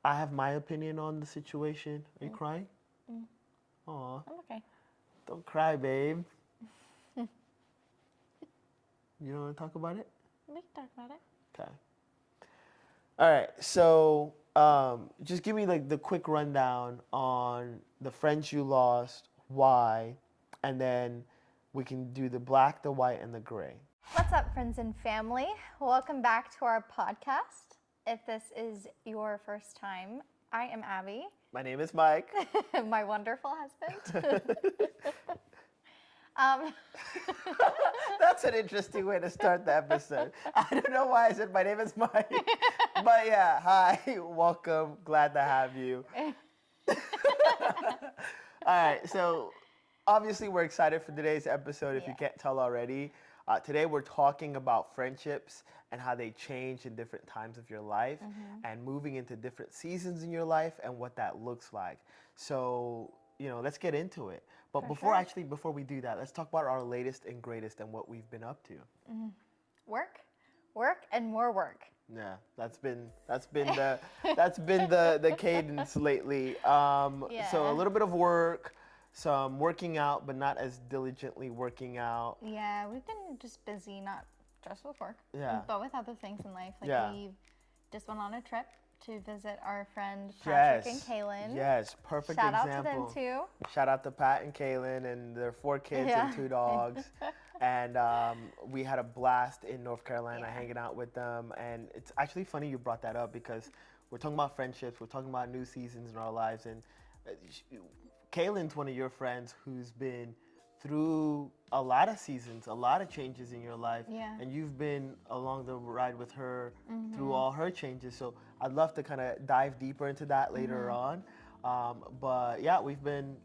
I have my opinion on the situation. Are you crying? Mm. Aw, I'm okay. don't cry, babe. You don't want to talk about it? We can talk about it. Okay. All right. So, just give me like the quick rundown on the friends you lost, why, and then we can do the black, the white, and the gray. What's up, friends and family? Welcome back to our podcast. If this is your first time, I am Abby, My name is Mike. my wonderful husband. um, That's an interesting way to start the episode. I don't know why I said my name is Mike, but yeah, hi, welcome, glad to have you. All right, so obviously we're excited for today's episode. If you Yeah. can't tell already, today we're talking about friendships and how they change in different times of your life, and moving into different seasons in your life and what that looks like. So let's get into it. But For sure. before we do that, let's talk about our latest and greatest and what we've been up to. work, and more work. Yeah, that's been the cadence lately. So a Yeah. little bit of work, some working out, but not as diligently working out. Yeah, we've been just busy, not just with work, Yeah. but with other things in life. Like Yeah. we just went on a trip to visit our friend Patrick and Yes. Kaylin. Yes, perfect Shout example. out to them too. Shout out to Pat and Kaylin and their 4 kids Yeah. and 2 dogs. And we had a blast in North Carolina Yeah. hanging out with them. And it's actually funny you brought that up because we're talking about friendships, we're talking about new seasons in our lives. And Kaylin's one of your friends who's been through a lot of seasons, a lot of changes in your life. Yeah. And you've been along the ride with her through all her changes. So I'd love to kind of dive deeper into that later on. But yeah, we've been,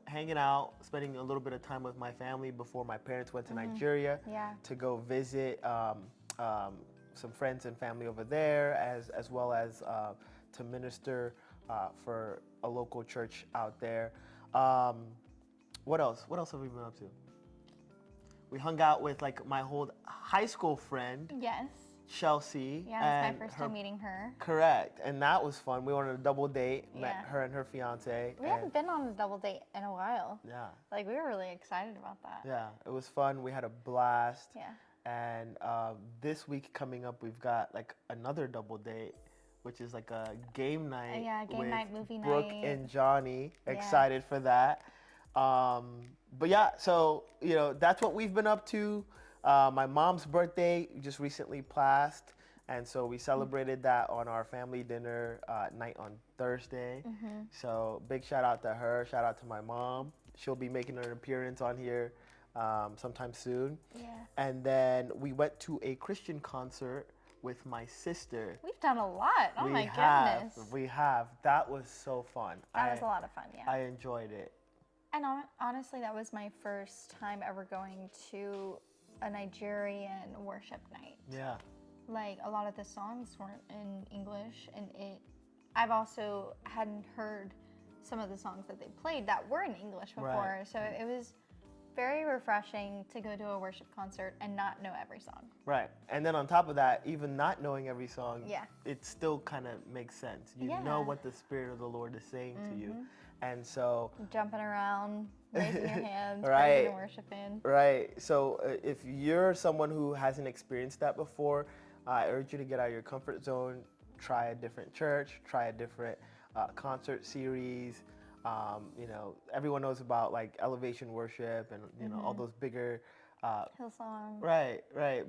hanging out, spending a little bit of time with my family before my parents went to Nigeria Yeah. to go visit some friends and family over there, as well as to minister for a local church out there. What else? What else have we been up to? We hung out with like my whole high school friend, Yes. Chelsea. Yeah, and it's my first her- time meeting her. Correct, and that was fun. We went on a double date, met Yeah. her and her fiance. We haven't been on a double date in a while. Yeah, Like we were really excited about that. yeah, it was fun. We had a blast. Yeah. And this week coming up, we've got like another double date, which is like a game night. Yeah, game with night, movie Brooke night. and Johnny. Yeah. Excited for that. But yeah, so that's what we've been up to. My mom's birthday just recently passed, and so we celebrated that on our family dinner night on Thursday. So big shout out to her. Shout out to my mom. She'll be making an appearance on here sometime soon. Yeah. And then we went to a Christian concert with my sister. We've done a lot. Oh my have, goodness. we have. That was so fun. That was a lot of fun, yeah. I enjoyed it. And honestly, that was my first time ever going to a Nigerian worship night. Yeah. Like a lot of the songs weren't in English, and I've also hadn't heard some of the songs that they played that were in English before. Right. So it was very refreshing to go to a worship concert and not know every song. Right. And then on top of that, even not knowing every song, Yeah. it still kind of makes sense. You Yeah. know what the Spirit of the Lord is saying to you. And so, Jumping around, raising your hands, Right. praising and worshiping. right. So if you're someone who hasn't experienced that before, I urge you to get out of your comfort zone, try a different church, try a different concert series. Everyone knows about like Elevation Worship and all those bigger, Hillsong. right,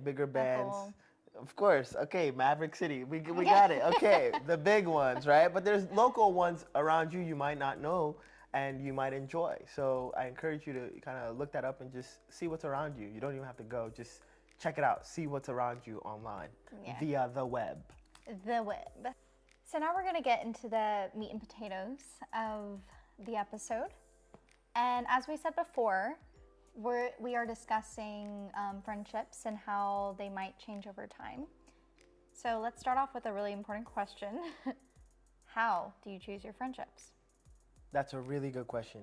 bigger bands. Bethel. Of course. Okay, Maverick City. We got it. Okay, the big ones, right? But there's local ones around you might not know and you might enjoy. So I encourage you to kind of look that up and just see what's around you. You don't even have to go. Just check it out. See what's around you online Yeah. via the web. The web. So now we're going to get into the meat and potatoes of the episode. And as we said before, we are discussing friendships and how they might change over time. So let's start off with a really important question. How do you choose your friendships? That's a really good question.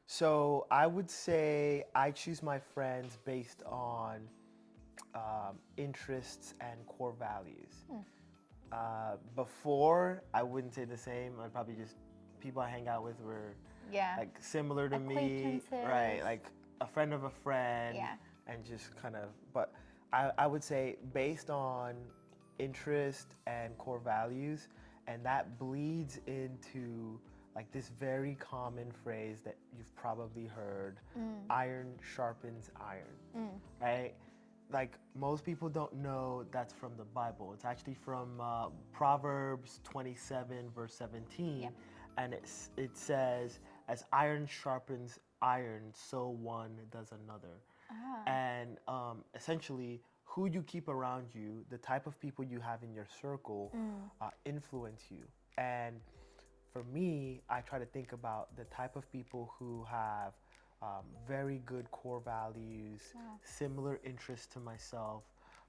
So I would say I choose my friends based on interests and core values. Before, I wouldn't say the same. I'd probably just people I hang out with were Yeah. like similar to me, Acquaintances. right? Like a friend of a friend, Yeah. and just kind of. But I would say based on interest and core values, and that bleeds into like this very common phrase that you've probably heard: iron sharpens iron, right? Like most people don't know that's from the Bible. It's actually from Proverbs 27, verse 17, Yep. and it says, "As iron sharpens iron, so one does another." Ah. And essentially, who you keep around you, the type of people you have in your circle, influence you. And for me, I try to think about the type of people who have very good core values, similar interests to myself,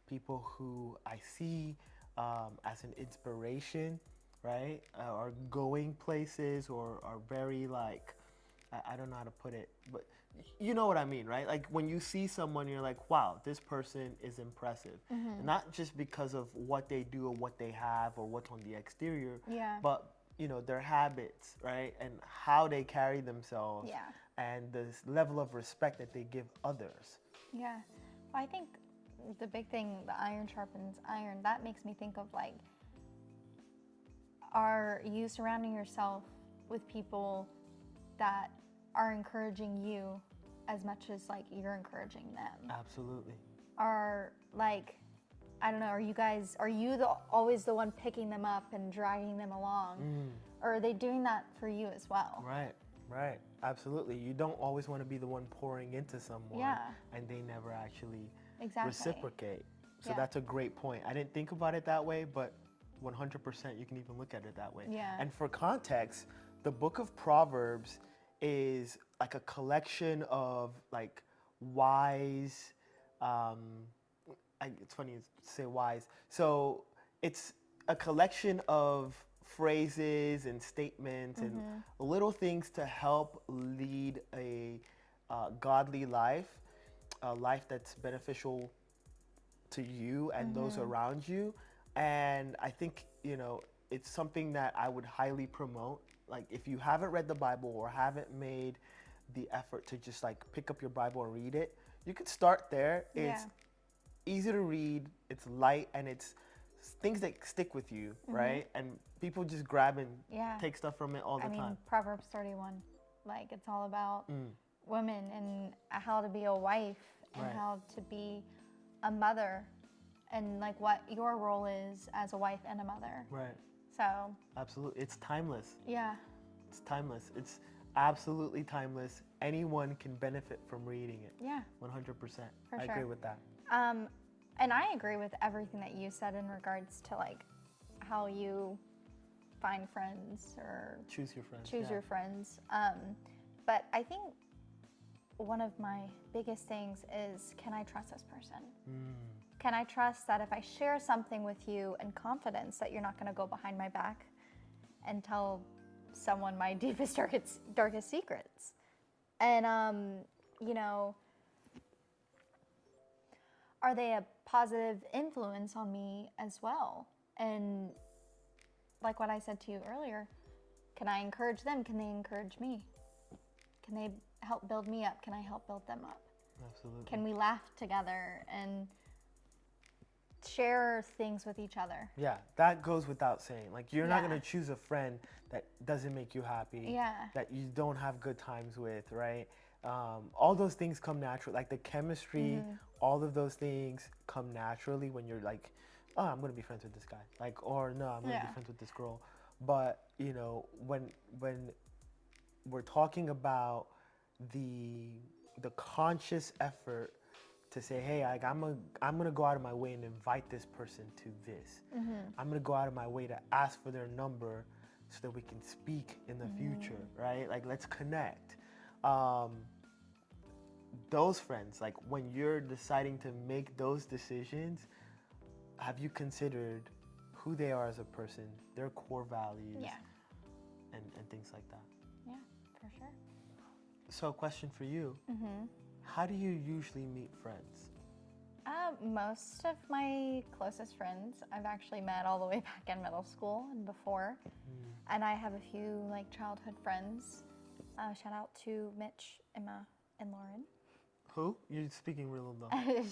people who I see as an inspiration, right? Are going places or are very like, I don't know how to put it, but you know what I mean, right? Like when you see someone, you're like, wow, this person is impressive. Not just because of what they do or what they have or what's on the exterior, Yeah. but you know their habits, right, and how they carry themselves, Yeah. and the level of respect that they give others. Yeah. Well, I think the big thing, the iron sharpens iron, that makes me think of like, are you surrounding yourself with people that are encouraging you as much as like you're encouraging them? Absolutely. Are like, I don't know, are you always the one picking them up and dragging them along? Or are they doing that for you as well? Right, absolutely. You don't always want to be the one pouring into someone, Yeah. and they never actually Exactly. reciprocate. So Yeah. that's a great point. I didn't think about it that way, but 100% you can even look at it that way. Yeah. And for context, the book of Proverbs is like a collection of like wise, it's funny to say wise. So it's a collection of phrases and statements and little things to help lead a godly life, a life that's beneficial to you and those around you. And I think, you know, it's something that I would highly promote. Like if you haven't read the Bible or haven't made the effort to just like pick up your Bible and read it, you could start there. It's easy to read, it's light, and it's things that stick with you, right? And people just grab and Yeah. take stuff from it all the I mean, time. Proverbs 31, like it's all about women and how to be a wife and Right. how to be a mother and like what your role is as a wife and a mother. Right. So, Absolutely. It's timeless. yeah. It's timeless. It's absolutely timeless. Anyone can benefit from reading it. Yeah. 100%. For I sure. agree with that. And I agree with everything that you said in regards to like how you find friends or Choose your friends. choose yeah. your friends. But I think one of my biggest things is, can I trust this person? Can I trust that if I share something with you in confidence that you're not going to go behind my back and tell someone my deepest, darkest secrets? And, you know, are they a positive influence on me as well? And like what I said to you earlier, can I encourage them? Can they encourage me? Can they help build me up? Can I help build them up? Absolutely. Can we laugh together and share things with each other? Yeah, that goes without saying. Like, you're not Yeah. going to choose a friend that doesn't make you happy, Yeah. that you don't have good times with, right? All those things come naturally. Like, the chemistry, all of those things come naturally when you're like, oh, I'm going to be friends with this guy. Like, or no, I'm going to Yeah. be friends with this girl. But, you know, when we're talking about the conscious effort to say, hey, like I'm gonna go out of my way and invite this person to this. I'm gonna go out of my way to ask for their number so that we can speak in the future, right? Like, let's connect. Those friends, like when you're deciding to make those decisions, have you considered who they are as a person, their core values, Yeah. and things like that? Yeah, for sure. So, question for you: how do you usually meet friends? Most of my closest friends I've actually met all the way back in middle school and before. And I have a few like childhood friends. Shout out to Mitch, Emma, and Lauren. Who? You're speaking real low.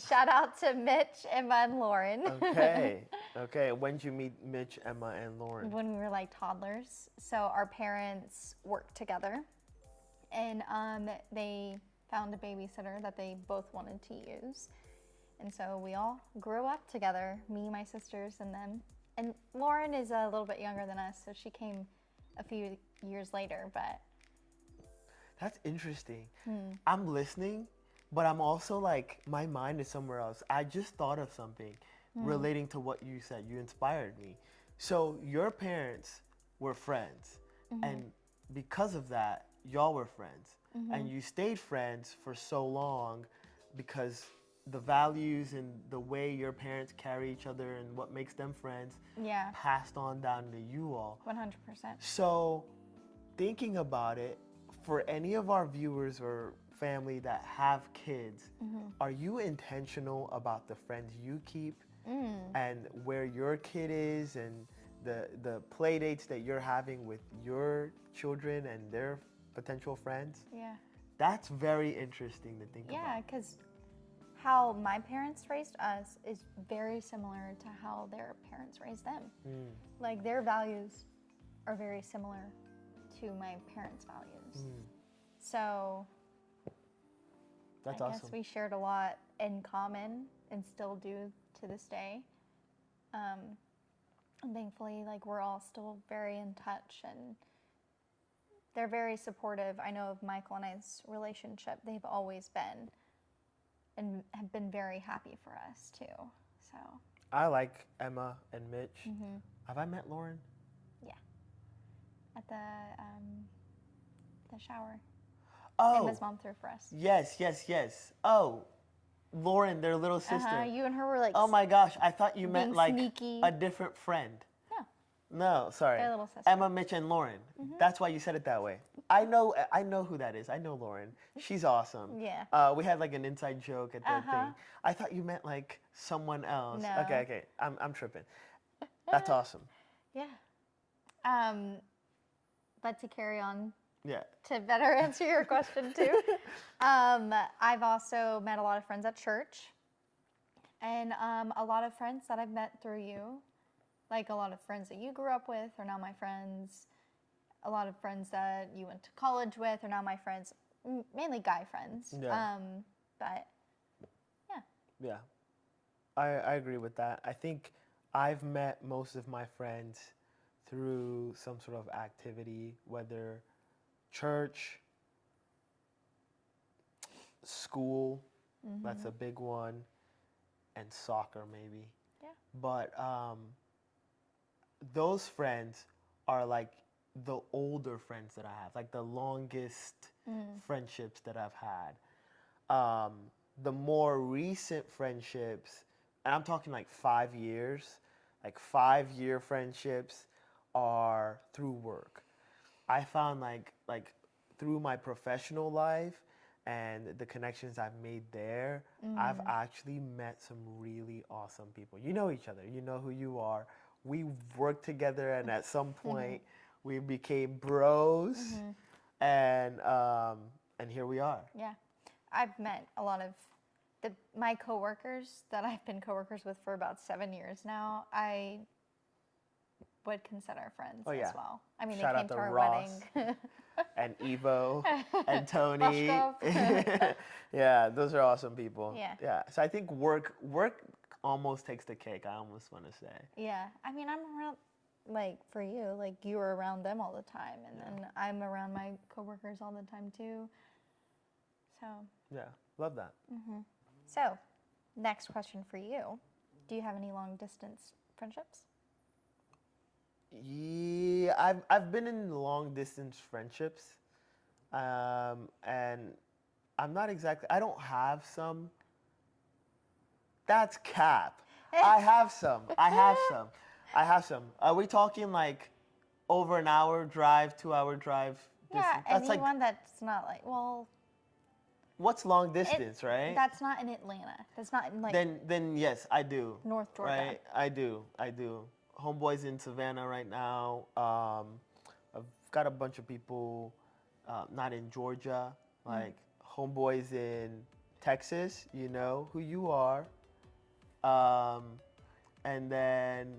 Shout out to Mitch, Emma, and Lauren. Okay. Okay. When did you meet Mitch, Emma, and Lauren? When we were like toddlers. So our parents worked together, and they found a babysitter that they both wanted to use. And so we all grew up together, me, my sisters, and them. And Lauren is a little bit younger than us, so she came a few years later, but That's interesting. I'm listening, but I'm also like, my mind is somewhere else. I just thought of something relating to what you said. You inspired me. So your parents were friends, and because of that, y'all were friends. And you stayed friends for so long because the values and the way your parents carry each other and what makes them friends yeah, passed on down to you all. 100%. So, thinking about it, for any of our viewers or family that have kids, are you intentional about the friends you keep and where your kid is and the play dates that you're having with your children and their potential friends? Yeah. That's very interesting to think Yeah, about. because how my parents raised us is very similar to how their parents raised them. Like their values are very similar to my parents' values. So That's I awesome. guess we shared a lot in common and still do to this day. And thankfully, like we're all still very in touch and they're very supportive. I know of Michael and I's relationship. They've always been and have been very happy for us too. So I like Emma and Mitch. Have I met Lauren? yeah, at the shower, Oh, Emma's mom threw for us. yes. Oh, Lauren, their little sister. You and her were like, Oh my gosh, I thought you meant being like sneaky. a different friend. No, No, sorry. Their little sister. Emma, Mitch, and Lauren. That's why you said it that way. I know who that is. I know Lauren. She's awesome. Yeah. We had like an inside joke at the thing. I thought you meant like someone else. No. Okay. I'm tripping. That's awesome. yeah. But to carry on Yeah. to better answer your question too, I've also met a lot of friends at church, and a lot of friends that I've met through you, like a lot of friends that you grew up with are now my friends. A lot of friends that you went to college with are now my friends, mainly guy friends. Yeah. But yeah, Yeah. I agree with that. I think I've met most of my friends through some sort of activity, whether church, school, that's a big one, and soccer maybe. yeah, But those friends are like the older friends that I have, like the longest friendships that I've had. The more recent friendships, and I'm talking like 5 years, like 5 year friendships are through work. I found like through my professional life and the connections I've made there, I've actually met some really awesome people. You know each other. You know who you are. We worked together, and at some point, we became bros, and here we are. yeah. I've met a lot of my coworkers that I've been coworkers with for about 7 years now. I would consider friends yeah. as well. I mean, Shout they out came to to our Ross. wedding. And Evo and Tony. Boshkov. Yeah, those are awesome people. Yeah. Yeah. So I think work almost takes the cake, I almost want to say. Yeah, I mean, I'm around, like, for you, like, you were around them all the time, and then I'm around my coworkers all the time, too. So, Yeah, love that. so, next question for you. Do you have any long-distance friendships? Yeah, I've been in long distance friendships, and I'm not exactly. I don't have some. That's cap. I have some. I have some. Are we talking like over an hour drive, 2 hour drive? Yeah, distance? That's like anyone that's not like, well, what's long distance, right? That's not in Atlanta. That's not in like Then yes, I do. North Georgia. Right, I do. Homeboys in Savannah right now. I've got a bunch of people, not in Georgia, like homeboys in Texas. You know who you are. Um, and then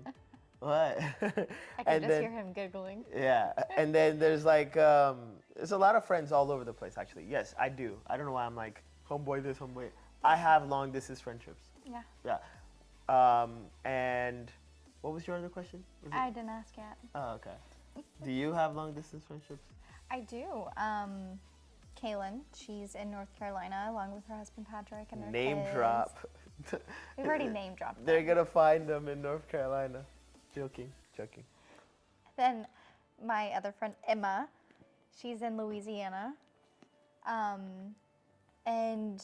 what? I can and just then hear him giggling. yeah, and then there's like there's a lot of friends all over the place actually. Yes, I do. I don't know why I'm like homeboy this, homeboy. I have long distance friendships. Yeah. Yeah. And what was your other question? Was it- I didn't ask yet. Oh, okay. Do you have long distance friendships? I do. Kaylin, she's in North Carolina along with her husband Patrick and their Name kids. drop. We've already name dropped They're them. gonna find them in North Carolina. Joking. Then my other friend Emma, she's in Louisiana. And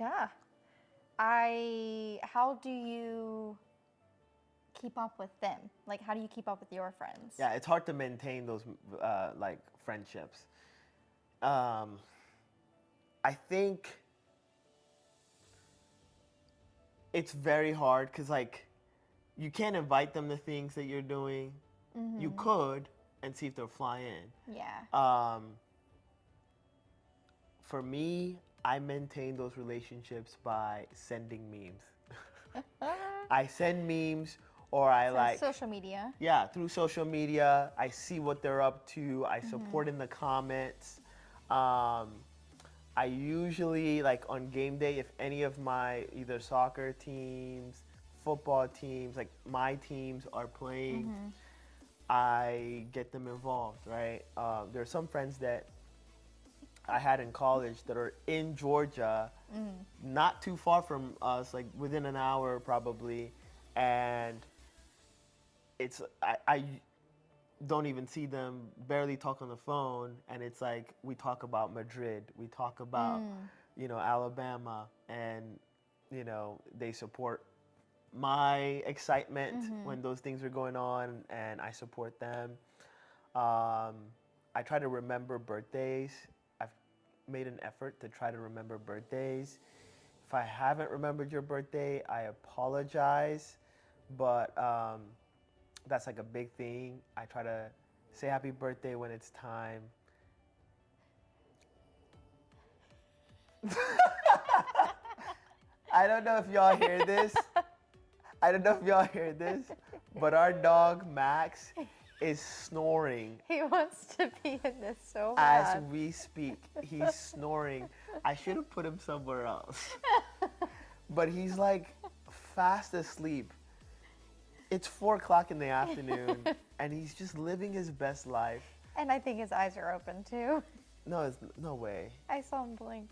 yeah, how do you keep up with them? Like, how do you keep up with your friends? Yeah, it's hard to maintain those like friendships. I think it's very hard because like you can't invite them to things that you're doing. You could and see if they'll fly in. Yeah. For me, I maintain those relationships by sending memes. I send memes or I So like social media. yeah, through social media, I see what they're up to. I support in the comments. I usually like on game day if any of my either soccer teams, football teams, like my teams are playing, I get them involved, right? There are some friends that I had in college that are in Georgia, not too far from us, like within an hour probably, and it's I don't even see them, barely talk on the phone, and it's like we talk about Madrid, we talk about you know Alabama, and you know they support my excitement when those things are going on, and I support them. I try to remember birthdays. I've made an effort to try to remember birthdays. If I haven't remembered your birthday, I apologize, but that's like a big thing. I try to say happy birthday when it's time. I don't know if y'all hear this. But our dog Max is snoring He wants to be in this so as bad. we speak. He's snoring. I should have put him somewhere else. But he's like fast asleep. It's 4 o'clock in the afternoon, and he's just living his best life. And I think his eyes are open too. No, it's no way. I saw him blink.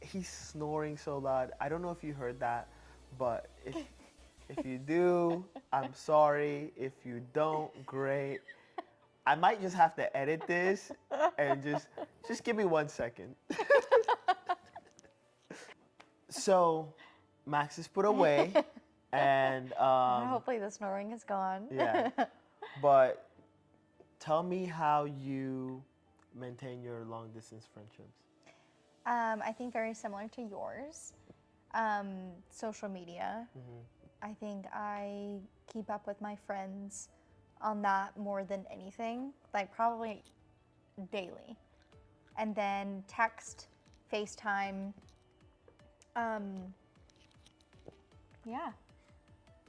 He's snoring so loud. I don't know if you heard that, but if you do, I'm sorry. If you don't, great. I might just have to edit this and just give me 1 second. So, Max is put away, and Hopefully the snoring is gone. yeah. But tell me how you maintain your long distance friendships. I think very similar to yours. Social media. I think I keep up with my friends on that more than anything, like probably daily. And then text, FaceTime. Yeah.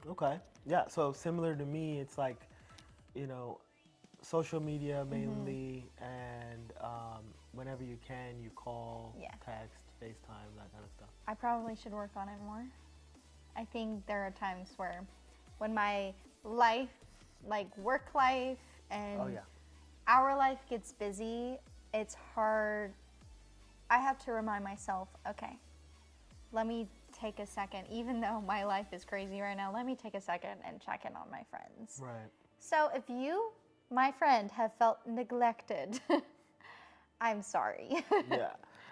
Okay. Yeah. So similar to me, it's like, you know, social media mainly, and whenever you can, you call, Yeah. text, FaceTime, that kind of stuff. I probably should work on it more. I think there are times where when my life, like work life and Oh yeah. our life gets busy, it's hard. I have to remind myself, okay, let me take a second, even though my life is crazy right now, let me take a second and check in on my friends. Right. So if you, my friend, have felt neglected, I'm sorry. Yeah.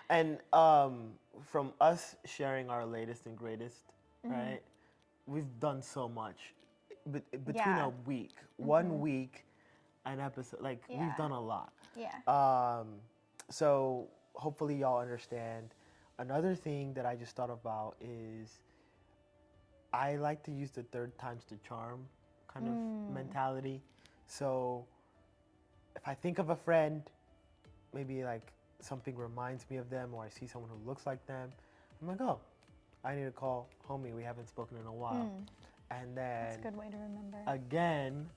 And from us sharing our latest and greatest, right? We've done so much. Between Yeah. a week, 1 week, an episode, like Yeah. we've done a lot. Yeah. So hopefully y'all understand. Another thing that I just thought about is I like to use the third time's the charm kind of mentality. So if I think of a friend, maybe like something reminds me of them, or I see someone who looks like them, I'm like, oh, I need to call homie. We haven't spoken in a while. And then That's a good way to remember. again,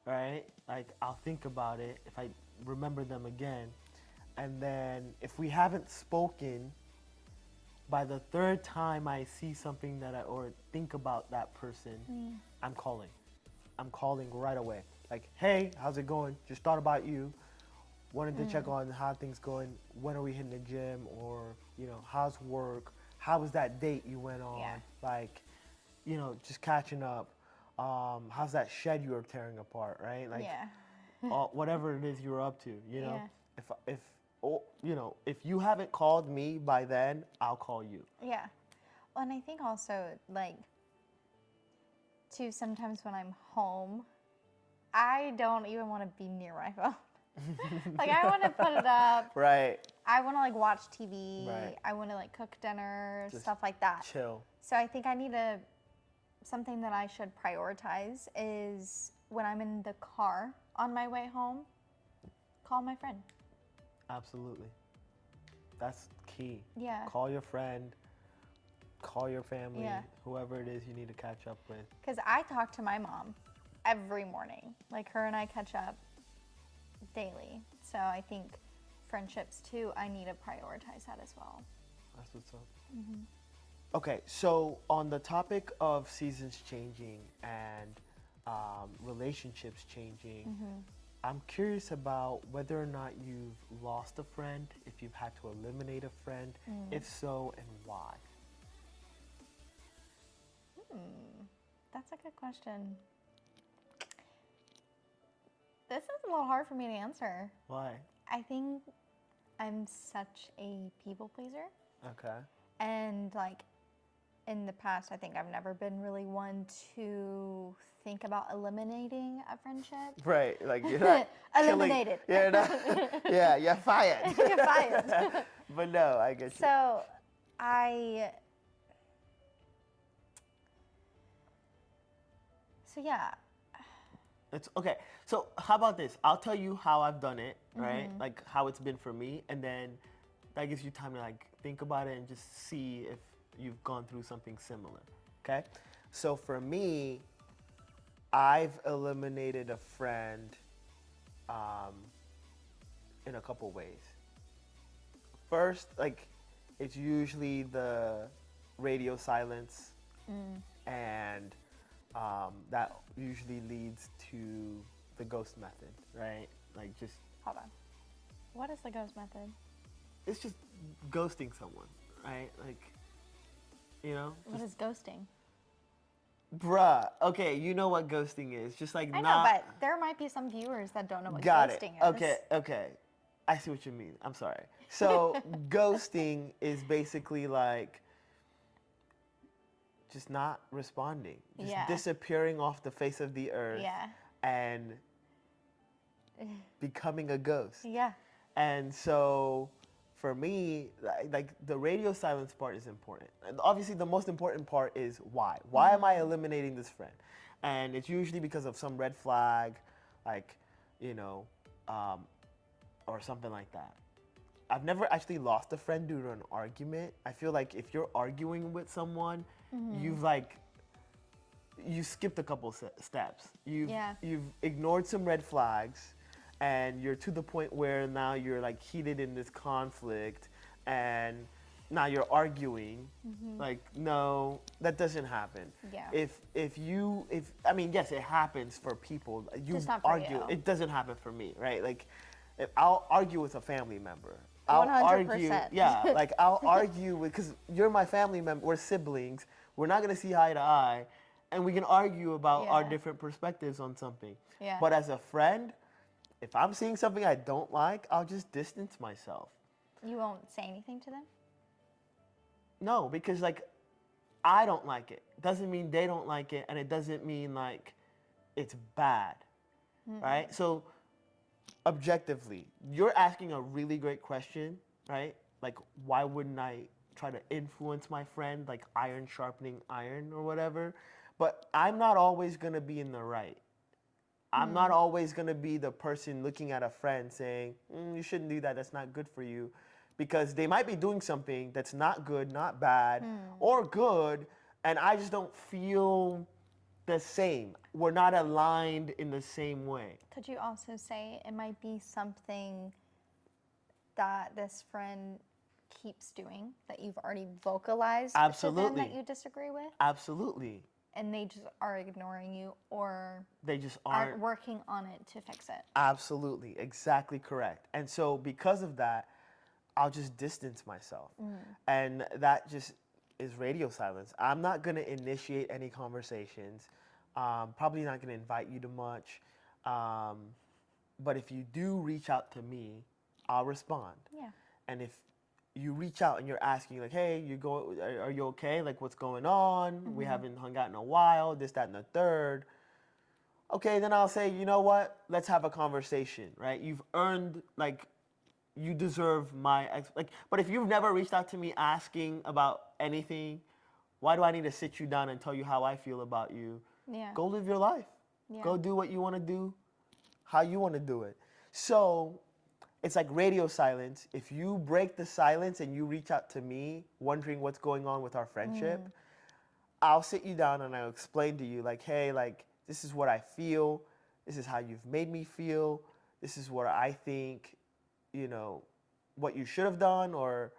right? Like I'll think about it if I remember them again. And then if we haven't spoken, by the third time I see something that or think about that person, I'm calling. I'm calling right away. Like, hey, how's it going? Just thought about you. Wanted to check on how things going. When are we hitting the gym? Or, how's work? How was that date you went on? Yeah. Like, just catching up. How's that shed you were tearing apart, right? Like, whatever it is you were up to, Yeah. If you haven't called me by then, I'll call you. Yeah. Well, and I think also, like, too, sometimes when I'm home, I don't even want to be near my phone. Like, I want to put it up. Right. I want to, like, watch TV. Right. I want to, like, cook dinner, Just stuff like that. Chill. So I think I need something that I should prioritize is when I'm in the car on my way home, call my friend. Absolutely. That's key. Yeah. Call your friend, call your family, Yeah. whoever it is you need to catch up with. Because I talk to my mom every morning. Like, her and I catch up daily. So I think friendships too, I need to prioritize that as well. That's what's up. Okay, so on the topic of seasons changing and relationships changing, I'm curious about whether or not you've lost a friend, if you've had to eliminate a friend, if so, and why. That's a good question. This is a little hard for me to answer. Why? I think I'm such a people pleaser. Okay. And, like, in the past, I think I've never been really one to think about eliminating a friendship. Right, like you're not Eliminated. You're not, yeah, you're fired. You're fired. But no, I get you. So yeah. It's okay. So how about this? I'll tell you how I've done it, right? Like how it's been for me, and then that gives you time to like think about it and just see if you've gone through something similar. Okay? So for me, I've eliminated a friend in a couple ways. First, like it's usually the radio silence, and that usually leads to the ghost method, right? Like just Hold on. What is the ghost method? it's just ghosting someone, right? Like, What is ghosting? bruh. Okay, you know what ghosting is? Just like I not. know, but there might be some viewers that don't know what Got it. ghosting is. Okay. I see what you mean. I'm sorry. So ghosting is basically like just not responding, just Yeah. disappearing off the face of the earth, Yeah. and becoming a ghost. Yeah. And so for me, like the radio silence part is important. And obviously, the most important part is why. Why am I eliminating this friend? And it's usually because of some red flag, like, or something like that. I've never actually lost a friend due to an argument. I feel like if you're arguing with someone, you skipped a couple steps. You've ignored some red flags, and you're to the point where now you're like heated in this conflict, and now you're arguing. Like, no, that doesn't happen. Yeah. I mean, yes, it happens for people. You Just not for argue. you. It doesn't happen for me, right? Like, if I'll argue with a family member. I'll argue, 100%. yeah, like I'll argue because you're my family member. We're siblings. We're not gonna see eye to eye, and we can argue about our Yeah. different perspectives on something. Yeah. But as a friend, if I'm seeing something I don't like, I'll just distance myself. You won't say anything to them? No, because like I don't like it. Doesn't mean they don't like it, and it doesn't mean like it's bad, right? So objectively, you're asking a really great question, right? Like, why wouldn't I try to influence my friend, like iron sharpening iron or whatever? But I'm not always gonna be in the right. I'm not always gonna be the person looking at a friend saying, you shouldn't do that, that's not good for you. Because they might be doing something that's not good, not bad, or good, and I just don't feel the same. We're not aligned in the same way. Could you also say it might be something that this friend keeps doing that you've already vocalized to them Absolutely. that you disagree with, Absolutely. and they just are ignoring you or They just aren't aren't. working on it to fix it? Absolutely. Exactly correct. And so, because of that, I'll just distance myself. And that just is radio silence. I'm not going to initiate any conversations. Probably not going to invite you to much. Um, but if you do reach out to me, I'll respond. Yeah. And if you reach out and you're asking like, hey, are you okay? Like, what's going on? We haven't hung out in a while, this, that, and the third. Okay, then I'll say, you know what? Let's have a conversation, right? You've earned, like, you deserve like. But if you've never reached out to me asking about anything, why do I need to sit you down and tell you how I feel about you? Yeah. Go live your life. Yeah. Go do what you want to do, how you want to do it. So it's like radio silence. If you break the silence and you reach out to me wondering what's going on with our friendship, I'll sit you down and I'll explain to you, like, hey, like, this is what I feel. This is how you've made me feel. This is what I think, you know, what you should have done, or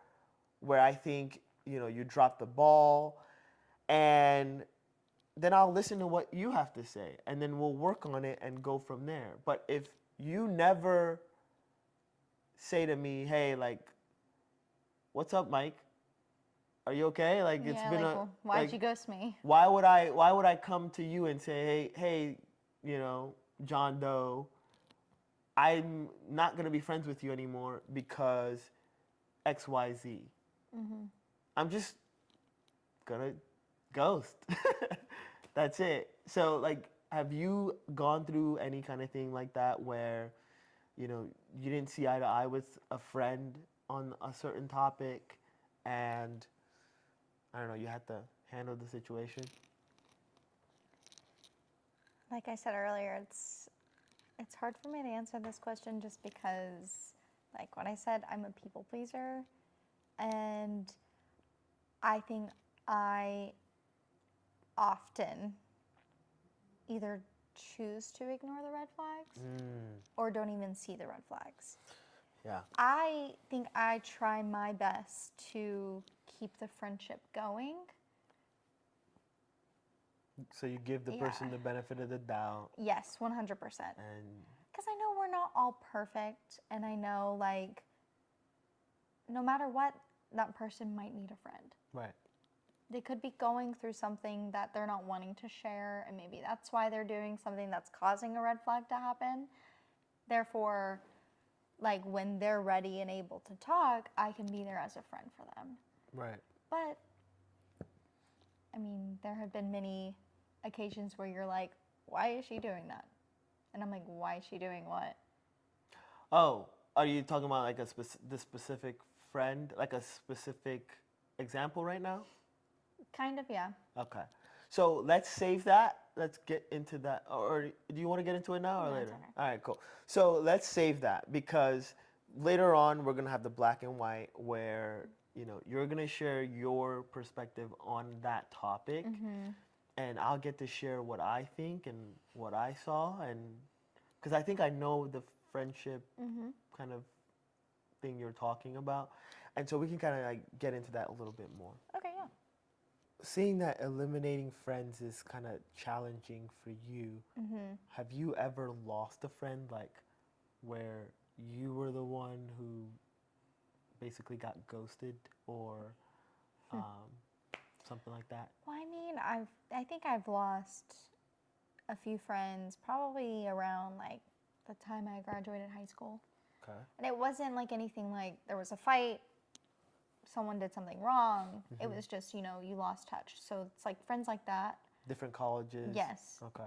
where I think, you dropped the ball. And then I'll listen to what you have to say, and then we'll work on it and go from there. But if you never say to me, hey, like, what's up, Mike? Are you okay? Like, it's Yeah, been like, a well, why'd like, you ghost me? why would I come to you and say, hey, John Doe, I'm not gonna be friends with you anymore because XYZ. I'm just gonna ghost. That's it. So, like, have you gone through any kind of thing like that where, you didn't see eye to eye with a friend on a certain topic, and I don't know, you had to handle the situation? Like I said earlier, it's hard for me to answer this question just because, like what I said, I'm a people pleaser, and I think I often either choose to ignore the red flags or don't even see the red flags. Yeah. I think I try my best to keep the friendship going. So you give the person Yeah. the benefit of the doubt, Yes, 100%. and Because I know we're not all perfect, and I know, like, no matter what, that person might need a friend. right. They could be going through something that they're not wanting to share, and maybe that's why they're doing something that's causing a red flag to happen. Therefore, like, when they're ready and able to talk, I can be there as a friend for them. Right. But, I mean, there have been many occasions where you're like, why is she doing that? And I'm like, why is she doing what? Oh, are you talking about like the specific friend, like a specific example right now? Kind of, yeah. Okay. So let's save that. Let's get into that. Or do you want to get into it now or No, it's later? okay. All right, cool. So let's save that, because later on we're going to have the black and white where, you're going to share your perspective on that topic, and I'll get to share what I think and what I saw, and because I think I know the friendship kind of thing you're talking about. And so we can kind of like get into that a little bit more. Okay, yeah. Seeing that eliminating friends is kind of challenging for you, have you ever lost a friend, like where you were the one who basically got ghosted, or something like that? Well, I mean, I think I've lost a few friends probably around like the time I graduated high school. Okay. And it wasn't like anything like there was a fight, someone did something wrong. It was just, you lost touch. So it's like friends like that. Different colleges? Yes. Okay.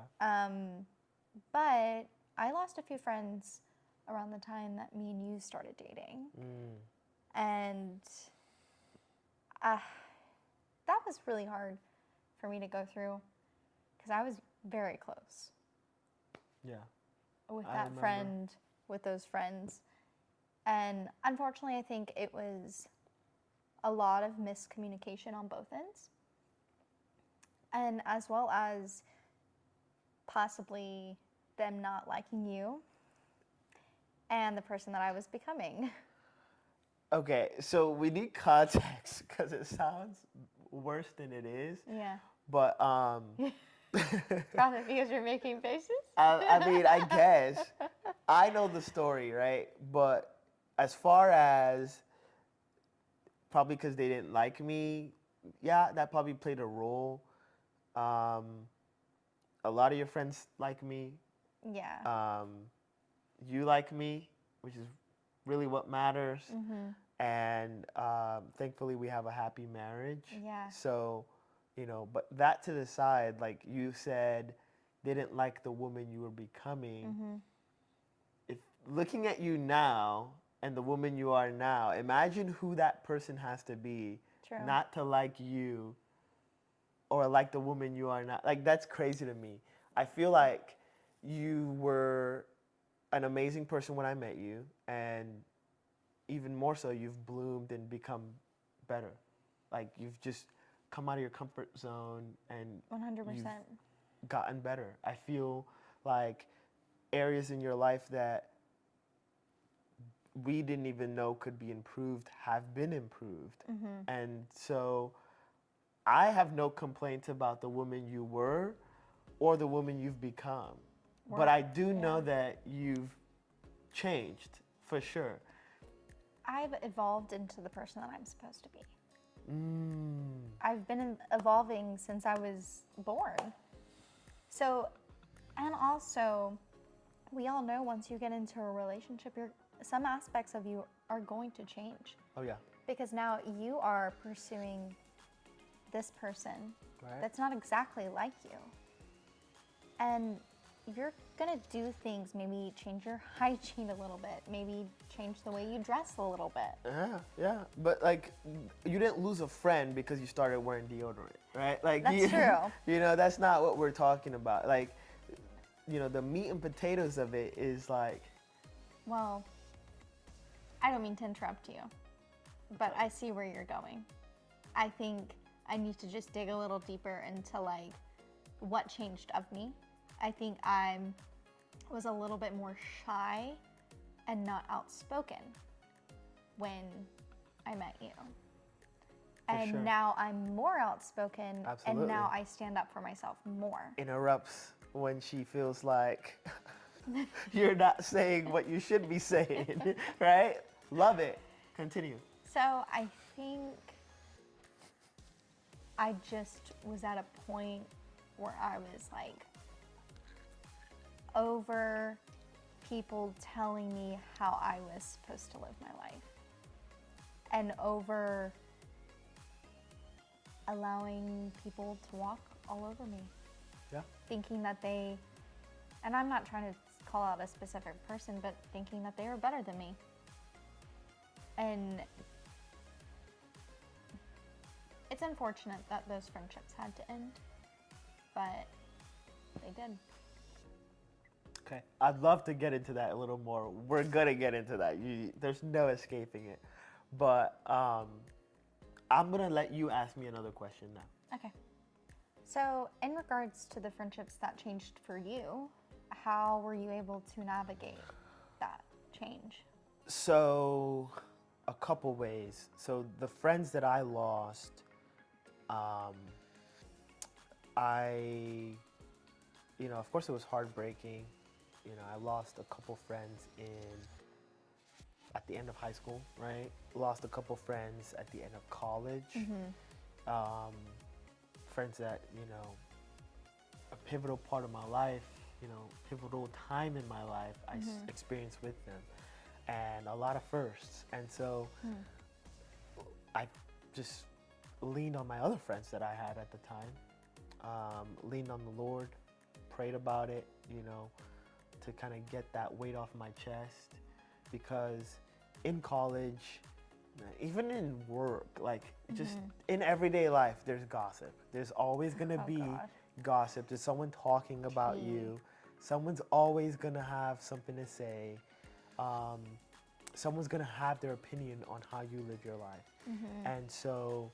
But I lost a few friends around the time that me and you started dating. And uh, that was really hard for me to go through because I was very close Yeah. with I that remember. friend, with those friends. And unfortunately, I think it was a lot of miscommunication on both ends. And as well as possibly them not liking you and the person that I was becoming. Okay, so we need context because it sounds worse than it is. Yeah. But Probably because you're making faces? I mean, I guess I know the story, right? But as far as probably because they didn't like me, yeah, that probably played a role. Um, a lot of your friends like me. Yeah. Um, you like me, which is really what matters. And thankfully, we have a happy marriage. Yeah. So, but that to the side, like you said, didn't like the woman you were becoming. If looking at you now and the woman you are now, imagine who that person has to be True. not to like you or like the woman you are now. Like that's crazy to me. I feel like you were an amazing person when I met you, and even more so, you've bloomed and become better. Like you've just come out of your comfort zone and 100%. you've gotten better. I feel like areas in your life that we didn't even know could be improved have been improved. And so I have no complaints about the woman you were or the woman you've become. But I do know that you've changed for sure. I've evolved into the person that I'm supposed to be. Mm. I've been evolving since I was born. So, and also, we all know once you get into a relationship, some aspects of you are going to change Oh yeah. because now you are pursuing this person Right. that's not exactly like you. And you're gonna do things, maybe change your hygiene a little bit, maybe change the way you dress a little bit. Yeah. But like, you didn't lose a friend because you started wearing deodorant, right? Like, That's true. That's not what we're talking about. Like, the meat and potatoes of it is like, Well, I don't mean to interrupt you, but I see where you're going. I think I need to just dig a little deeper into like what changed of me. I think I was a little bit more shy and not outspoken when I met you. And sure. now I'm more outspoken Absolutely. and now I stand up for myself more. interrupts when she feels like you're not saying what you should be saying, right? Love it. Continue. So I think I just was at a point where I was like over people telling me how I was supposed to live my life and over allowing people to walk all over me, Yeah. thinking that and I'm not trying to call out a specific person, but thinking that they were better than me. And it's unfortunate that those friendships had to end, but they did. Okay. I'd love to get into that a little more. We're going to get into that. There's no escaping it. But I'm going to let you ask me another question now. Okay. So, in regards to the friendships that changed for you, how were you able to navigate that change? So, a couple ways. So, the friends that I lost, of course, it was heartbreaking. I lost a couple friends at the end of high school, right? Lost a couple friends at the end of college. Friends that, a pivotal part of my life, pivotal time in my life, I experienced with them. And a lot of firsts. And so I just leaned on my other friends that I had at the time, leaned on the Lord, prayed about it, to kind of get that weight off my chest. Because in college, Even in work, like just in everyday life, there's gossip. There's always gonna Oh, be God. gossip. There's someone talking about Tea. you. Someone's always gonna have something to say. Um, someone's gonna have their opinion on how you live your life. And so,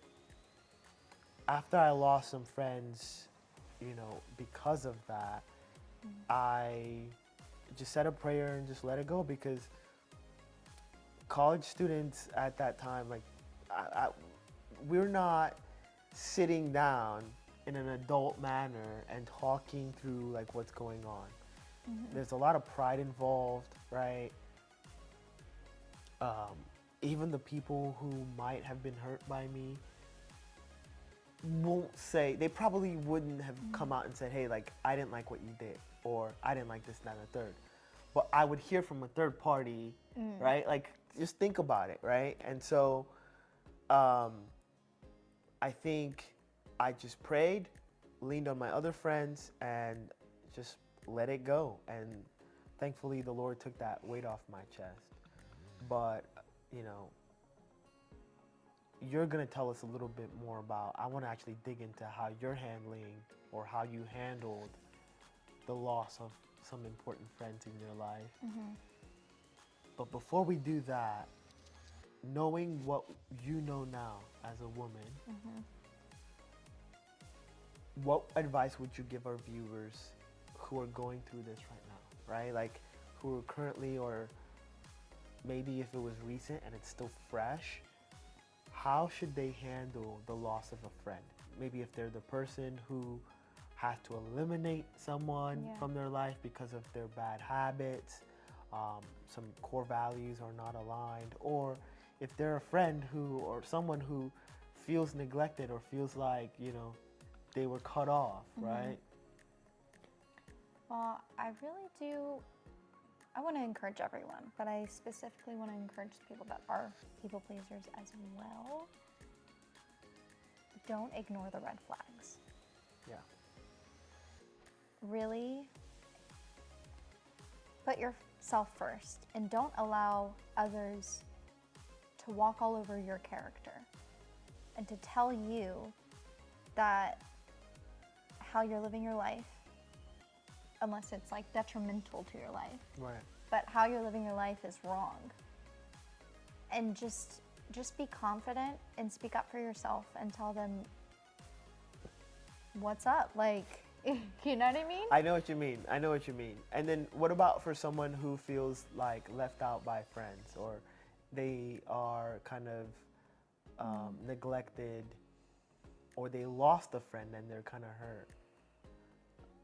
after I lost some friends, because of that, I just said a prayer and just let it go because college students at that time, like, we're not sitting down in an adult manner and talking through like what's going on. There's a lot of pride involved, right? Even the people who might have been hurt by me won't say, they probably wouldn't have come out and said, hey, like, I didn't like what you did, or I didn't like this, that, and the third. But I would hear from a third party, right? Like, just think about it, right? And so I think I just prayed, leaned on my other friends, and just let it go. And thankfully, the Lord took that weight off my chest. But, you're going to tell us a little bit more about, I want to actually dig into how you're handling or how you handled the loss of some important friends in your life. But before we do that, knowing what you know now as a woman, what advice would you give our viewers who are going through this right now, right? Like, who are currently, or maybe if it was recent and it's still fresh, how should they handle the loss of a friend? Maybe if they're the person who has to eliminate someone from their life because of their bad habits, some core values are not aligned, or if they're a friend who, or someone who feels neglected or feels like, they were cut off, right? Well, I really do. I want to encourage everyone, but I specifically want to encourage people that are people pleasers as well. Don't ignore the red flags. Yeah. Really put yourself first and don't allow others to walk all over your character and to tell you that how you're living your life, unless it's like detrimental to your life, Right. but how you're living your life is wrong. And just be confident and speak up for yourself and tell them what's up. Like, you know what I mean? I know what you mean. And then what about for someone who feels like left out by friends, or they are kind of neglected, or they lost a friend and they're kind of hurt?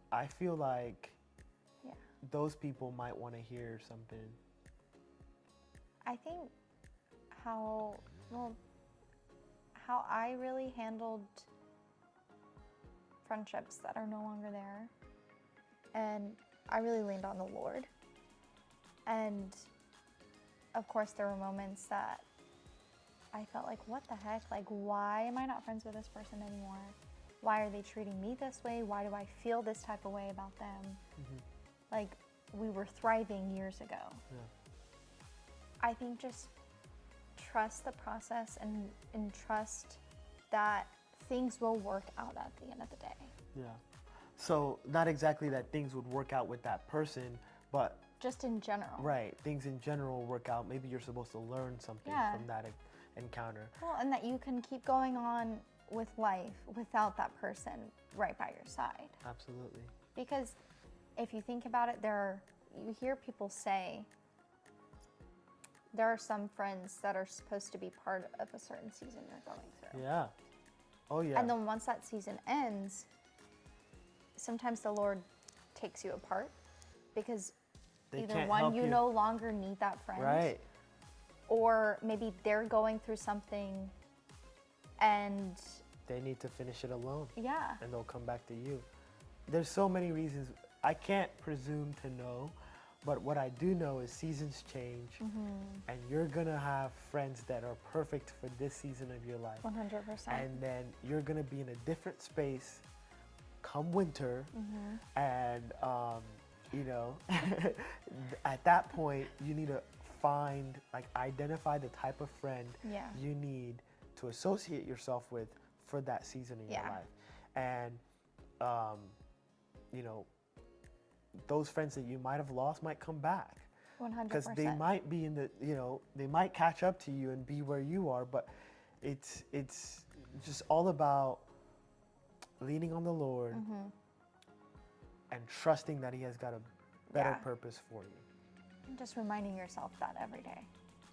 I feel like those people might want to hear something. I think how I really handled friendships that are no longer there, and I really leaned on the Lord. And of course there were moments that I felt like, what the heck? Like, why am I not friends with this person anymore? Why are they treating me this way? Why do I feel this type of way about them? Like, we were thriving years ago. I think just trust the process and trust that things will work out at the end of the day. Yeah. So not exactly that things would work out with that person, but just in general. Right. Things in general work out. Maybe you're supposed to learn something from that encounter. Well, and that you can keep going on with life without that person right by your side. Absolutely. Because if you think about it, you hear people say there are some friends that are supposed to be part of a certain season you're going through. Yeah. Oh, yeah. And then once that season ends, sometimes the Lord takes you apart because They either can't one, help you no longer need that friend. Right. Or maybe they're going through something and they need to finish it alone. Yeah. And they'll come back to you. There's so many reasons. I can't presume to know, but what I do know is seasons change, and you're gonna have friends that are perfect for this season of your life. 100%. And then you're gonna be in a different space come winter, and at that point you need to identify the type of friend Yeah. you need to associate yourself with for that season in your Yeah. life. And, you know, those friends that you might have lost might come back. 100%. Because they might be in the, they might catch up to you and be where you are, but it's just all about leaning on the Lord and trusting that He has got a better Yeah. purpose for you. Just reminding yourself that every day.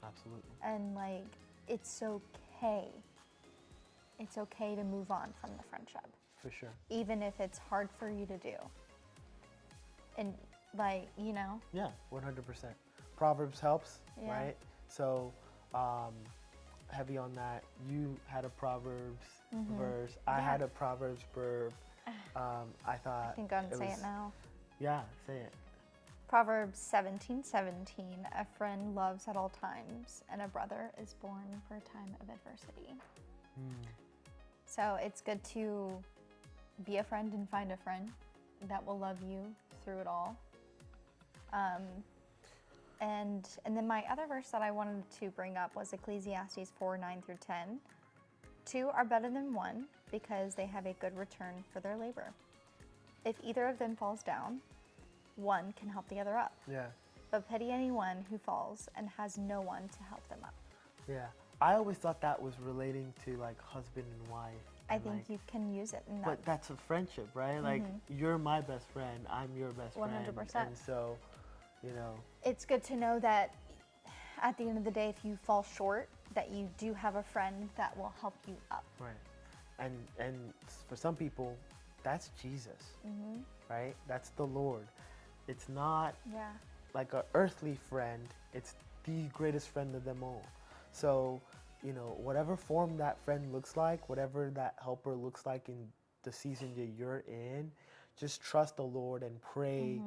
Absolutely. And like, it's okay. It's okay to move on from the friendship, For sure. even if it's hard for you to do. And like, Yeah, 100%. Proverbs helps, Yeah. right? So, heavy on that. You had a Proverbs verse. I Yeah. had a Proverbs verb. I thought. I think I'm gonna say was- it now. Yeah, say it. Proverbs 17:17, a friend loves at all times, and a brother is born for a time of adversity. So it's good to be a friend and find a friend that will love you through it all. And then my other verse that I wanted to bring up was Ecclesiastes 4:9-10. Two are better than one because they have a good return for their labor. If either of them falls down, one can help the other up. Yeah, But pity anyone who falls and has no one to help them up. yeah. I always thought that was relating to like husband and wife. I and, think like, you can use it in that. But that's a friendship, right? Like you're my best friend, I'm your best friend. 100%. And so, It's good to know that at the end of the day, if you fall short, that you do have a friend that will help you up. right. And for some people, that's Jesus, right? That's the Lord. It's not Yeah. like an earthly friend, it's the greatest friend of them all. So, whatever form that friend looks like, whatever that helper looks like in the season that you're in, just trust the Lord and pray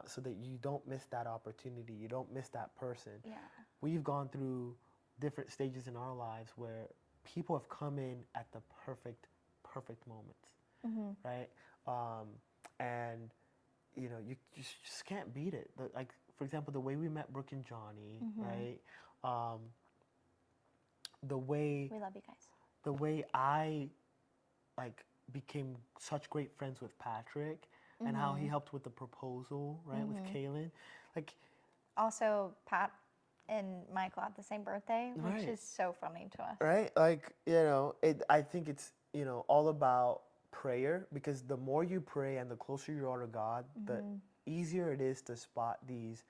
so that you don't miss that opportunity. You don't miss that person. Yeah. We've gone through different stages in our lives where people have come in at the perfect moments, right? And you just can't beat it. Like for example, the way we met Brooke and Johnny, right? The way We love you guys. I like became such great friends with Patrick, and how he helped with the proposal, right, with Kaylin, like Also, Pat and Michael have the same birthday, which Right. is so funny to us. right, like I think it's all about prayer, because the more you pray and the closer you are to God, the easier it is to spot these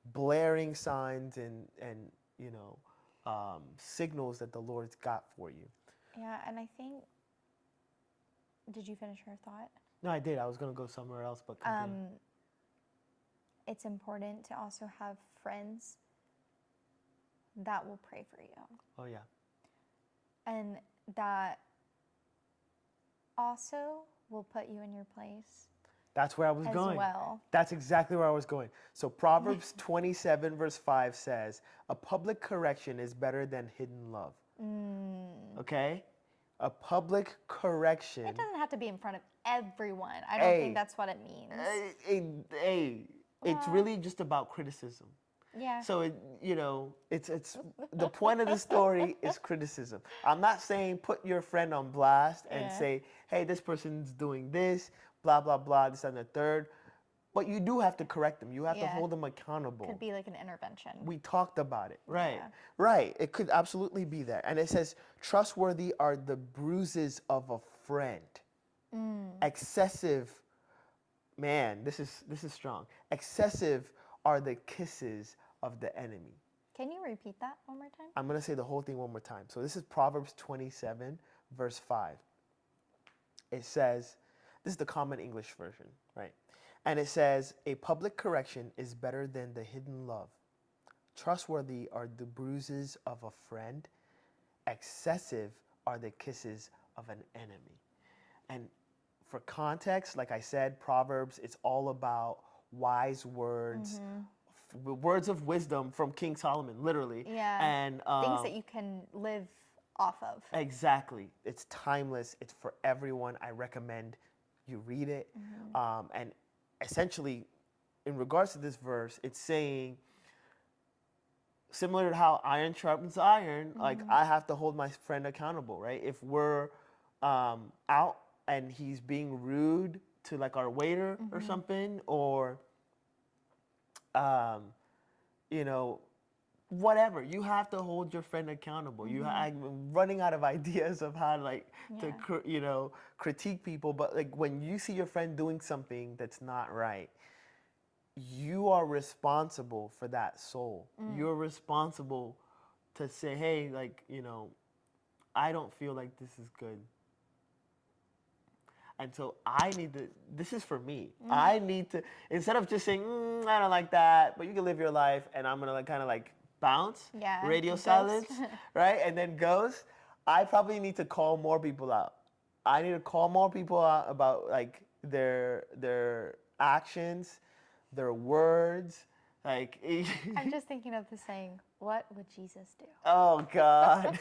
blaring signs and signals that the Lord's got for you. Yeah, and I think. Did you finish your thought? No, I did. I was gonna go somewhere else, but continue. It's important to also have friends that will pray for you, Oh yeah, and that also will put you in your place that's where I was as going. well. That's exactly where I was going. So Proverbs 27 verse 5 says, "A public correction is better than hidden love." Okay, a public correction. It doesn't have to be in front of everyone. I don't Hey. think that's what it means. Hey, it's really just about criticism. Yeah. So it's the point of the story is criticism. I'm not saying put your friend on blast and Yeah. say, hey, this person's doing this, blah blah blah, this and the third. But you do have to correct them. You have to Yeah. hold them accountable. Could be like an intervention. We talked about it. Right. Yeah. Right. It could absolutely be that. And it says, trustworthy are the bruises of a friend. Excessive, man, this is strong. Excessive are the kisses of the enemy. Can you repeat that one more time? I'm going to say the whole thing one more time. So this is Proverbs 27, verse 5. It says, this is the Common English version, right? And it says, a public correction is better than the hidden love. Trustworthy are the bruises of a friend. Excessive are the kisses of an enemy. And for context, like I said, Proverbs, it's all about wise words, words of wisdom from King Solomon, literally. Yeah. And Things that you can live off of. exactly. It's timeless. It's for everyone. I recommend you read it. And essentially, in regards to this verse, it's saying similar to how iron sharpens iron, like I have to hold my friend accountable, right? If we're out and he's being rude to like our waiter or something, or um, you know, whatever, you have to hold your friend accountable. I'm running out of ideas of how like to Yeah. critique people, but like when you see your friend doing something that's not right, you are responsible for that soul. You're responsible to say, hey, like, I don't feel like this is good. And so I need to, this is for me. I need to, instead of just saying, I don't like that, but you can live your life and I'm going to like kind of like bounce, Yeah, radio ghost. silence, right? And then ghost. I probably need to call more people out. I need to call more people out about like their actions, their words. Like, I'm just thinking of the saying, what would Jesus do? oh God.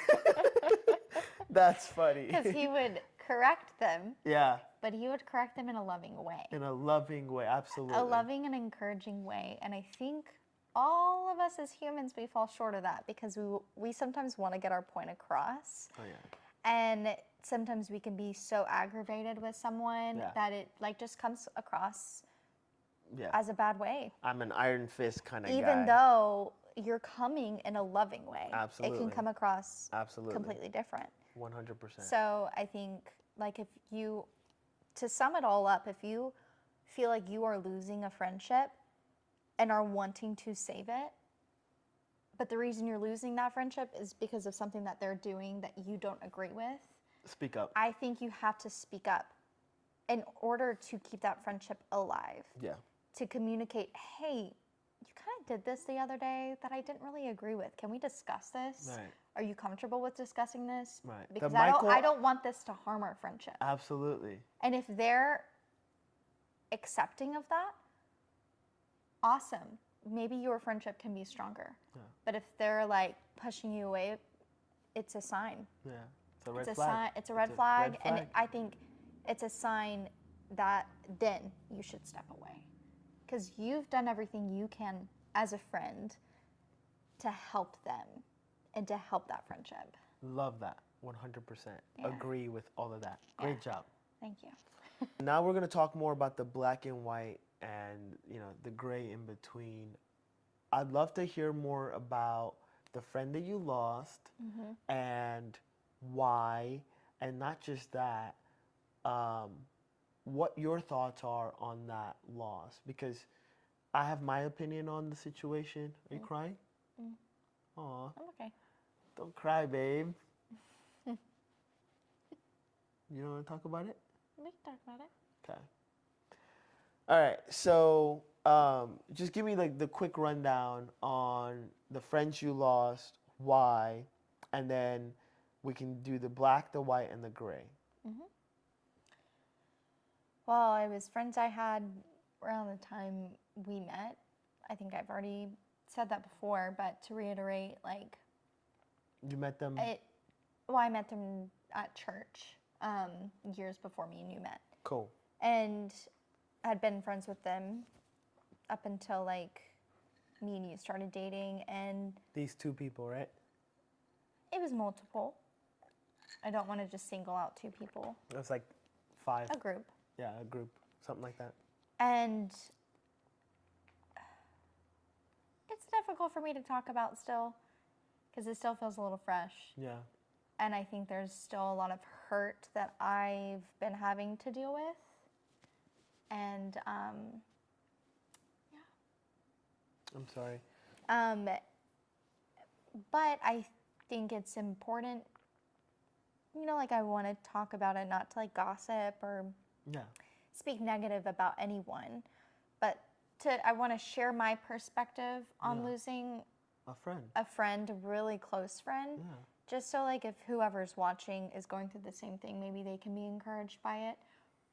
That's funny. Because he would correct them, Yeah, but he would correct them in a loving way. in a loving way, absolutely. A loving and encouraging way. And I think all of us as humans, we fall short of that because we sometimes want to get our point across. Oh yeah. And sometimes we can be so aggravated with someone Yeah. that it like just comes across Yeah. as a bad way. I'm an iron fist kind of guy. Even though you're coming in a loving way, it Absolutely. can come across Absolutely. completely different. 100%. So I think, like, if you, to sum it all up, if you feel like you are losing a friendship and are wanting to save it, but the reason you're losing that friendship is because of something that they're doing that you don't agree with, Speak up. I think you have to speak up in order to keep that friendship alive. Yeah. To communicate, hey, you kind of did this the other day that I didn't really agree with. Can we discuss this? Right. Are you comfortable with discussing this? Right. Because Michael- I don't want this to harm our friendship. Absolutely. And if they're accepting of that, awesome. Maybe your friendship can be stronger. Yeah. But if they're like pushing you away, it's a sign. Yeah. It's a red It's a flag. sign. It's a red It's a flag, red and flag. I think it's a sign that then you should step away, because you've done everything you can as a friend to help them and to help that friendship. Love that. 100%. Yeah. Agree with all of that. Great job. Thank you. Now we're going to talk more about the black and white and, the gray in between. I'd love to hear more about the friend that you lost and why, and not just that, what your thoughts are on that loss. Because I have my opinion on the situation. Are you crying? Aw, I'm okay. don't cry, babe. You don't want to talk about it? We can talk about it. Okay. All right. So, just give me like the quick rundown on the friends you lost, why, and then we can do the black, the white, and the gray. Well, it was friends I had around the time we met. I think I've already said that before, but to reiterate, like, You met them. I met them at church years before me and you met. Cool. And had been friends with them up until like me and you started dating, and These two people, right? it was multiple. I don't want to just single out two people. It was like 5. A group. Yeah, a group, something like that. And it's difficult for me to talk about still because it still feels a little fresh. Yeah. And I think there's still a lot of hurt that I've been having to deal with. And I'm sorry. but I think it's important, like I want to talk about it, not to like gossip or Yeah. speak negative about anyone, but I want to share my perspective on losing A friend. a friend, a really close friend. Yeah. Just so like if whoever's watching is going through the same thing, maybe they can be encouraged by it,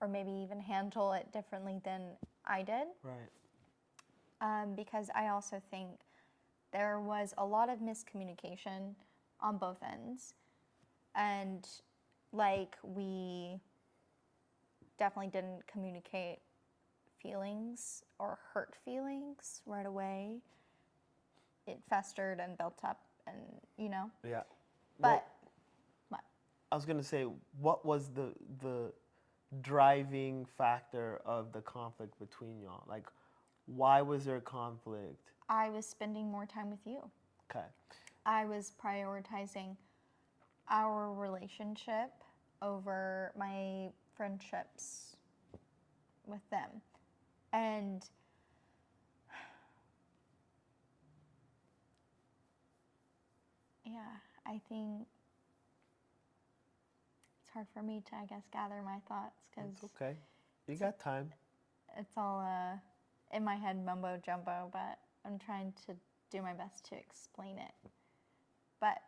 or maybe even handle it differently than I did. Right. Because I also think there was a lot of miscommunication on both ends, and like we definitely didn't communicate feelings or hurt feelings right away. it festered and built up, and Yeah. But what? I was gonna say, what was the driving factor of the conflict between y'all? Like, why was there conflict? I was spending more time with you. Okay. I was prioritizing our relationship over my friendships with them. And yeah, I think it's hard for me to, I guess, gather my thoughts because It's okay. You got time. it's all in my head mumbo jumbo, but I'm trying to do my best to explain it. But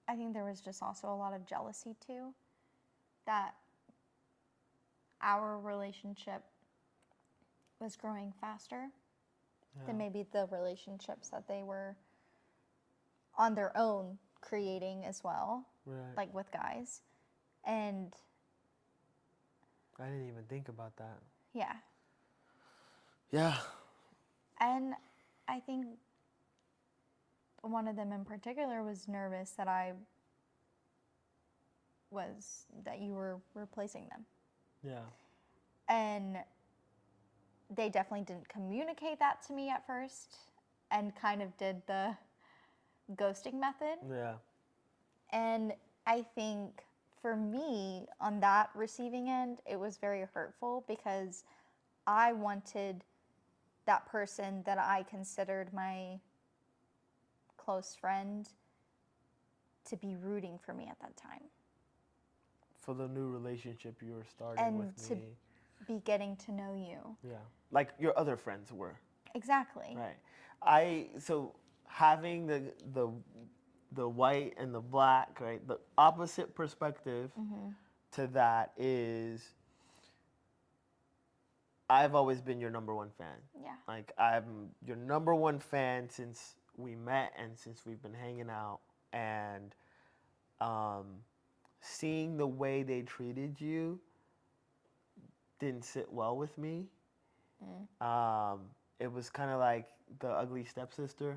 I think there was just also a lot of jealousy too, that our relationship was growing faster than maybe the relationships that they were on their own creating as well, Right. like with guys. And I didn't even think about that. yeah. Yeah. And I think one of them in particular was nervous that you were replacing them. Yeah. And they definitely didn't communicate that to me at first and kind of did the ghosting method. Yeah. And I think for me, on that receiving end, it was very hurtful because I wanted that person that I considered my close friend to be rooting for me at that time. For the new relationship you were starting And with to me. be getting to know you. Yeah. Like your other friends were. Exactly. Right. So having the white and the black, right? The opposite perspective to that is I've always been your number one fan. Yeah. Like I'm your number one fan since we met and since we've been hanging out, and seeing the way they treated you didn't sit well with me. It was kind of like the ugly stepsister,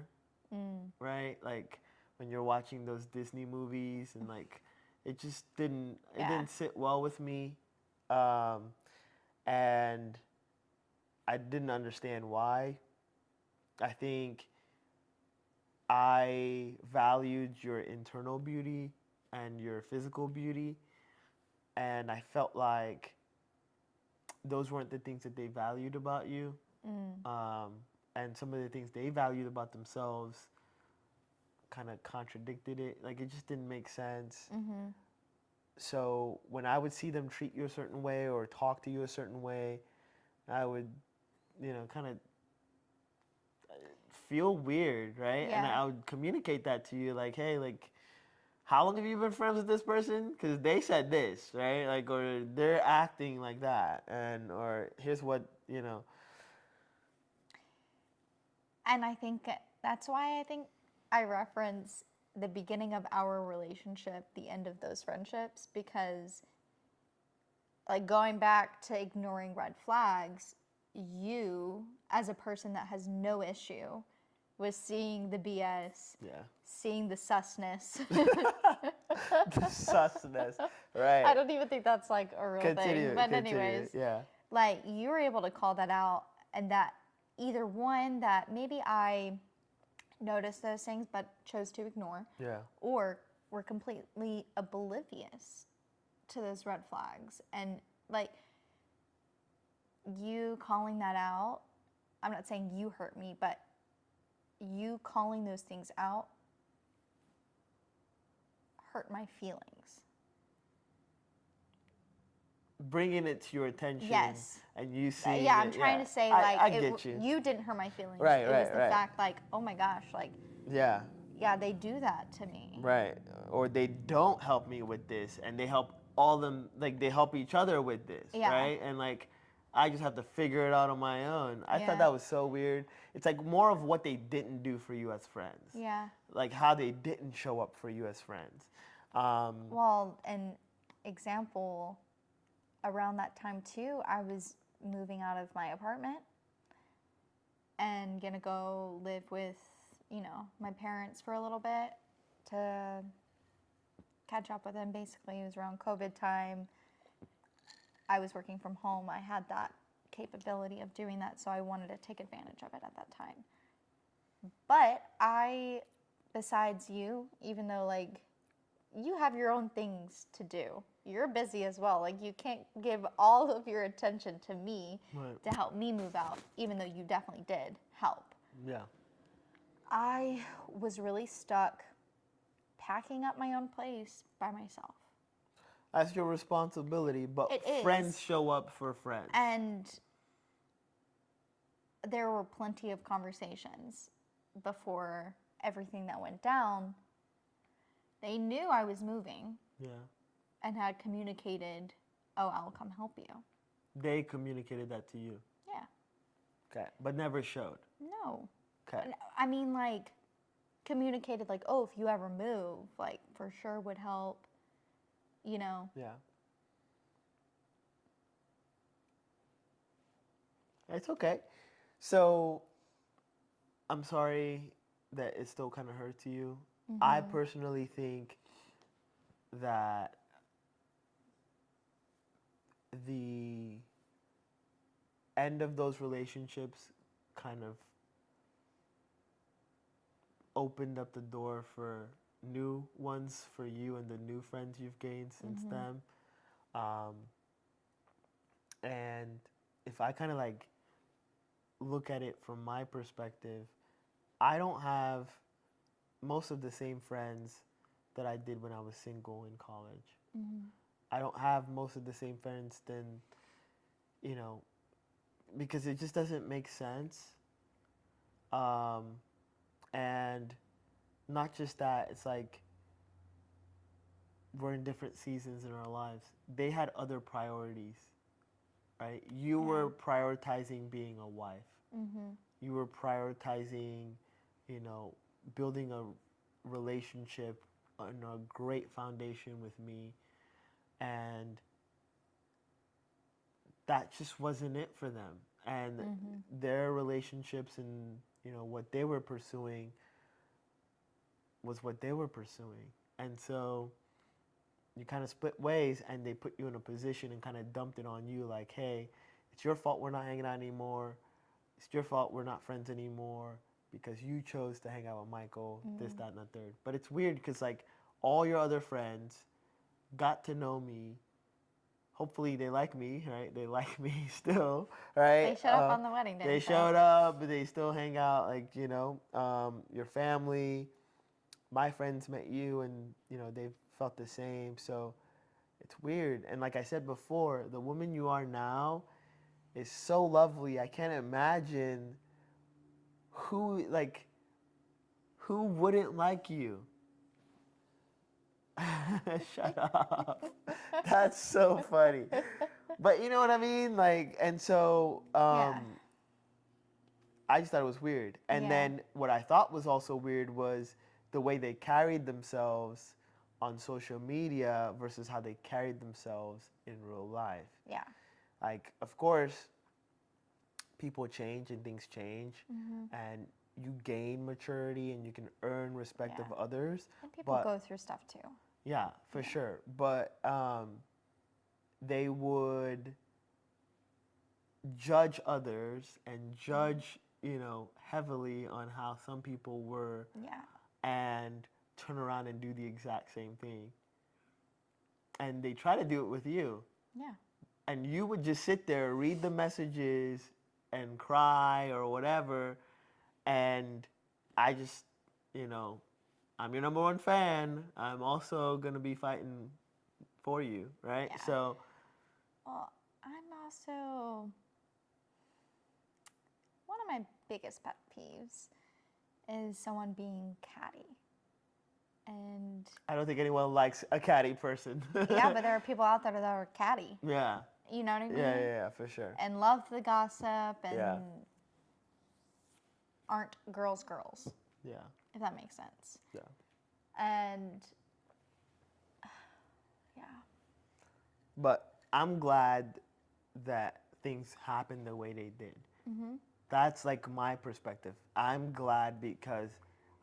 right? Like when you're watching those Disney movies, and like it just didn't sit well with me, and I didn't understand why. I think I valued your internal beauty and your physical beauty, and I felt like those weren't the things that they valued about you. And some of the things they valued about themselves kind of contradicted it. Like it just didn't make sense. So when I would see them treat you a certain way or talk to you a certain way, I would, kind of feel weird, right? And Yeah. I would communicate that to you, like, hey, like, how long have you been friends with this person? Because they said this, right? Like, or they're acting like that, and or here's what. And I think that's why I think I reference the beginning of our relationship, the end of those friendships, because like going back to ignoring red flags, you, as a person that has no issue with seeing the BS, Yeah. seeing the susness. The susness, right? I don't even think that's like a real Continue, thing. But continue, anyways, yeah. like you were able to call that out, and that either one, that maybe I noticed those things but chose to ignore, Yeah. or were completely oblivious to those red flags. And like you calling that out, I'm not saying you hurt me, but you calling those things out hurt my feelings. Bringing it to your attention. Yes. And you seeing Yeah, I'm it, trying yeah. to say, I like, get you. you didn't hurt my feelings. Right, it was the right. fact, like, oh my gosh, like, Yeah. yeah, they do that to me. Right. Or they don't help me with this, and they help all them, like they help each other with this, Yeah. right? And like I just have to figure it out on my own. I Yeah. thought that was so weird. It's like more of what they didn't do for you as friends. Yeah. Like how they didn't show up for you as friends. Well, an example, around that time too, I was moving out of my apartment, and and gonna go live with, my parents for a little bit to catch up with them. Basically, it was around COVID time. I was working from home. I had that capability of doing that, so I wanted to take advantage of it at that time. But besides you, even though like you have your own things to do, you're busy as well. Like you can't give all of your attention to me Right. to help me move out, even though you definitely did help. Yeah. I was really stuck packing up my own place by myself. That's your responsibility, but It is. friends show up for friends. And there were plenty of conversations before everything that went down. They knew I was moving Yeah. and had communicated, oh, I'll come help you. They communicated that to you. Yeah. Okay. But never showed. No. Okay. I mean, like, communicated, like, oh, if you ever move, like, for sure would help, Yeah. It's okay. So, I'm sorry that it still kind of hurts you. I personally think that the end of those relationships kind of opened up the door for new ones for you and the new friends you've gained since then. And if I kind of like look at it from my perspective, I don't have most of the same friends that I did when I was single in college. I don't have most of the same friends then, because it just doesn't make sense. And not just that, it's like we're in different seasons in our lives. They had other priorities, right? You were prioritizing being a wife. You were prioritizing, building a relationship on a great foundation with me. And that just wasn't it for them. And their relationships and, what they were pursuing was what they were pursuing. And so you kind of split ways and they put you in a position and kind of dumped it on you like, hey, it's your fault we're not hanging out anymore. It's your fault we're not friends anymore because you chose to hang out with Michael, this, that, and the third. But it's weird because like all your other friends got to know me. Hopefully they like me, right? They like me still, right? They showed up on the wedding day. They so- showed up, but they still hang out. Like your family, my friends met you, and they've felt the same. So it's weird. And like I said before, the woman you are now is so lovely. I can't imagine who wouldn't like you. Shut up. That's so funny. But you know what I mean? Like, and so Yeah. I just thought it was weird. And Yeah. then what I thought was also weird was the way they carried themselves on social media versus how they carried themselves in real life. Yeah. Like, of course, people change and things change, and you gain maturity and you can earn respect of Yeah. others. And people But go through stuff too. yeah, for sure. But they would judge others and judge, heavily on how some people were Yeah. and turn around and do the exact same thing. And they try to do it with you. Yeah. And you would just sit there, read the messages, and cry or whatever. And I just, I'm your number one fan. I'm also going to be fighting for you, right? Yeah. So, Well, I'm also one of my biggest pet peeves is someone being catty. And I don't think anyone likes a catty person. yeah, but there are people out there that are catty. Yeah. You know what I mean? Yeah, for sure. And love the gossip and Yeah. aren't girls. Yeah. If that makes sense. Yeah. And yeah. But I'm glad that things happened the way they did. That's like my perspective. I'm glad because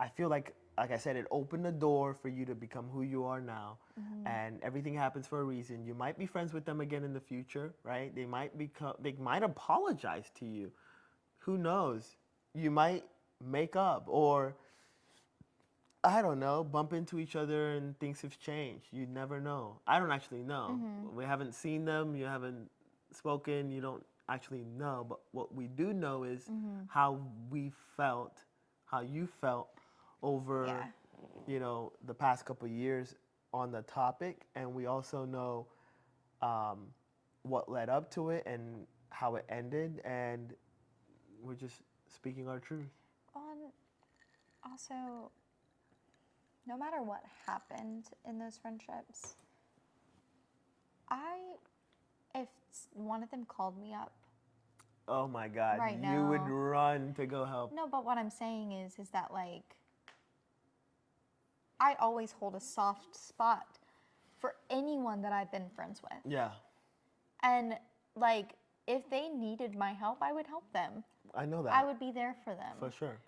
I feel like I said, it opened the door for you to become who you are now, and everything happens for a reason. You might be friends with them again in the future, right? They might apologize to you. Who knows? You might make up, or I don't know, bump into each other and things have changed. You never know. I don't actually know. We haven't seen them. You haven't spoken. You don't actually know. But what we do know is how we felt, how you felt over, Yeah. the past couple of years on the topic. And we also know what led up to it and how it ended. And we're just speaking our truth. Also, no matter what happened in those friendships, if one of them called me up Oh my God, right you would now, run to go help. no, but what I'm saying is that like, I always hold a soft spot for anyone that I've been friends with. Yeah, And like, if they needed my help, I would help them. I know that. I would be there for them. For sure.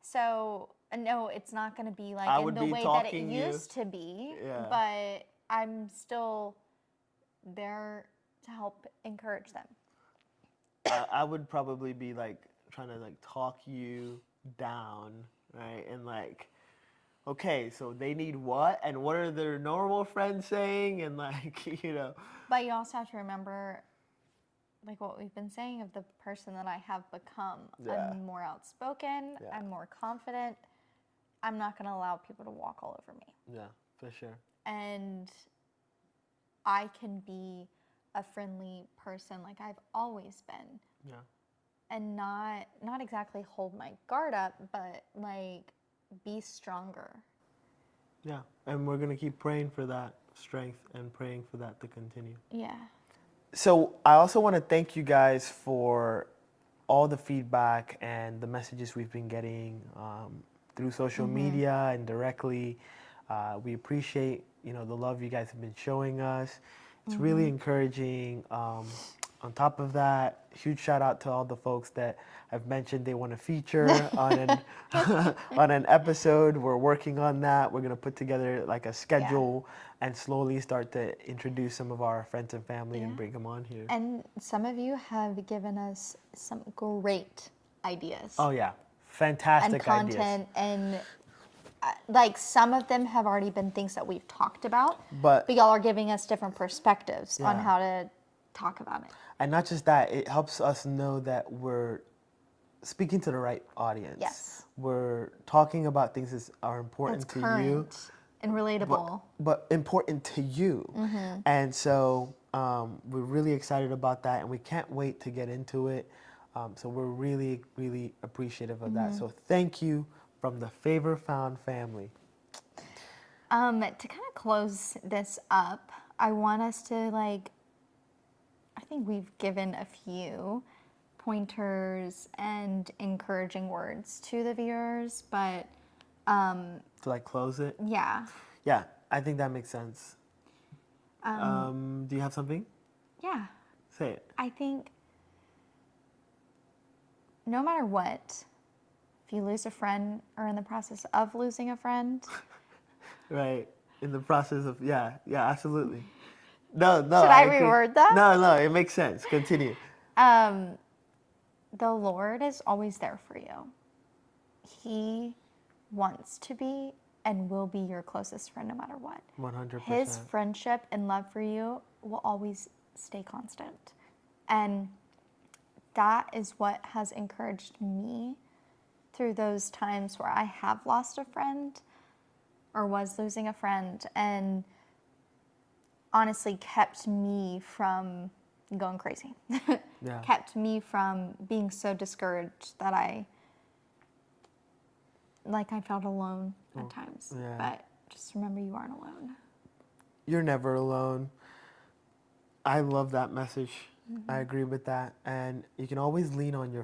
So, no, it's not going to be like I in would the be way that it talking you- used to be, Yeah. but I'm still there to help encourage them. I would probably be like trying to like talk you down, right? And like, okay, so they need what? And what are their normal friends saying? And like, But you also have to remember, like what we've been saying, of the person that I have become. Yeah. I'm more outspoken. Yeah. I'm more confident. I'm not going to allow people to walk all over me. yeah, for sure. And I can be a friendly person like I've always been. Yeah. And not exactly hold my guard up, but like be stronger. Yeah, and we're gonna keep praying for that strength and praying for that to continue. Yeah. So I also want to thank you guys for all the feedback and the messages we've been getting through social media and directly. We appreciate the love you guys have been showing us. It's really encouraging. On top of that, huge shout out to all the folks that have mentioned they want to feature on an on an episode. We're working on that. We're gonna put together like a schedule and slowly start to introduce some of our friends and family and bring them on here. And some of you have given us some great ideas. Oh yeah, And fantastic content, and like some of them have already been things that we've talked about, But y'all are giving us different perspectives on Yeah. how to talk about it. And not just that, it helps us know that we're speaking to the right audience. Yes. We're talking about things that are important That's to current you, and relatable. but important to you. And so we're really excited about that, and we can't wait to get into it. So we're really, really appreciative of that. So thank you from the Favor Found family. To kind of close this up, I want us to I think we've given a few pointers and encouraging words to the viewers, but To like close it? yeah. Yeah, I think that makes sense. Do you have something? Yeah. Say it. I think no matter what, if you lose a friend or in the process of losing a friend, Right. In the process of, yeah, absolutely. No. Should I agree. reword that? No, it makes sense. Continue. the Lord is always there for you. He wants to be and will be your closest friend no matter what. 100%. His friendship and love for you will always stay constant. And that is what has encouraged me through those times where I have lost a friend or was losing a friend, and honestly kept me from going crazy. Yeah. Kept me from being so discouraged that I felt alone at times. yeah. But just remember, you aren't alone. You're never alone. I love that message. I agree with that. And you can always lean on your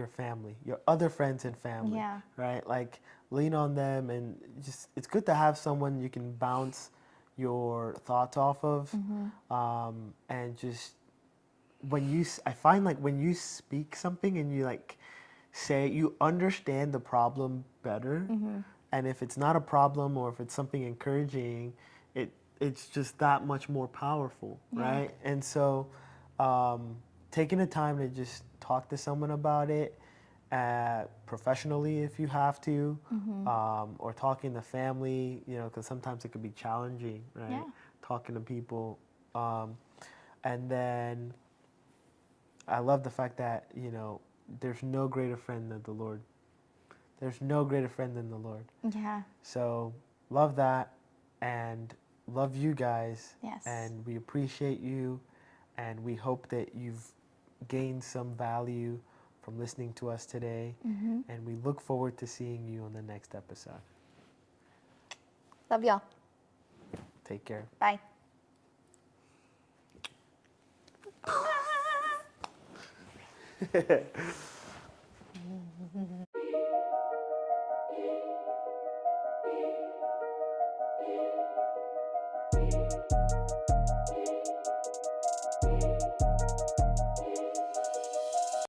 family, your other friends and family. Yeah. Right? Like lean on them, and just it's good to have someone you can bounce your thoughts off of. And just I find like when you speak something and you like you understand the problem better. And if it's not a problem or if it's something encouraging, it's just that much more powerful, right? And so taking the time to just talk to someone about it, professionally if you have to, or talking to family, because sometimes it could be challenging, right? Yeah. Talking to people. And then I love the fact that, there's no greater friend than the Lord. There's no greater friend than the Lord. Yeah. So love that and love you guys. Yes. And we appreciate you. And we hope that you've gained some value from listening to us today. And we look forward to seeing you on the next episode. Love y'all. Take care. Bye.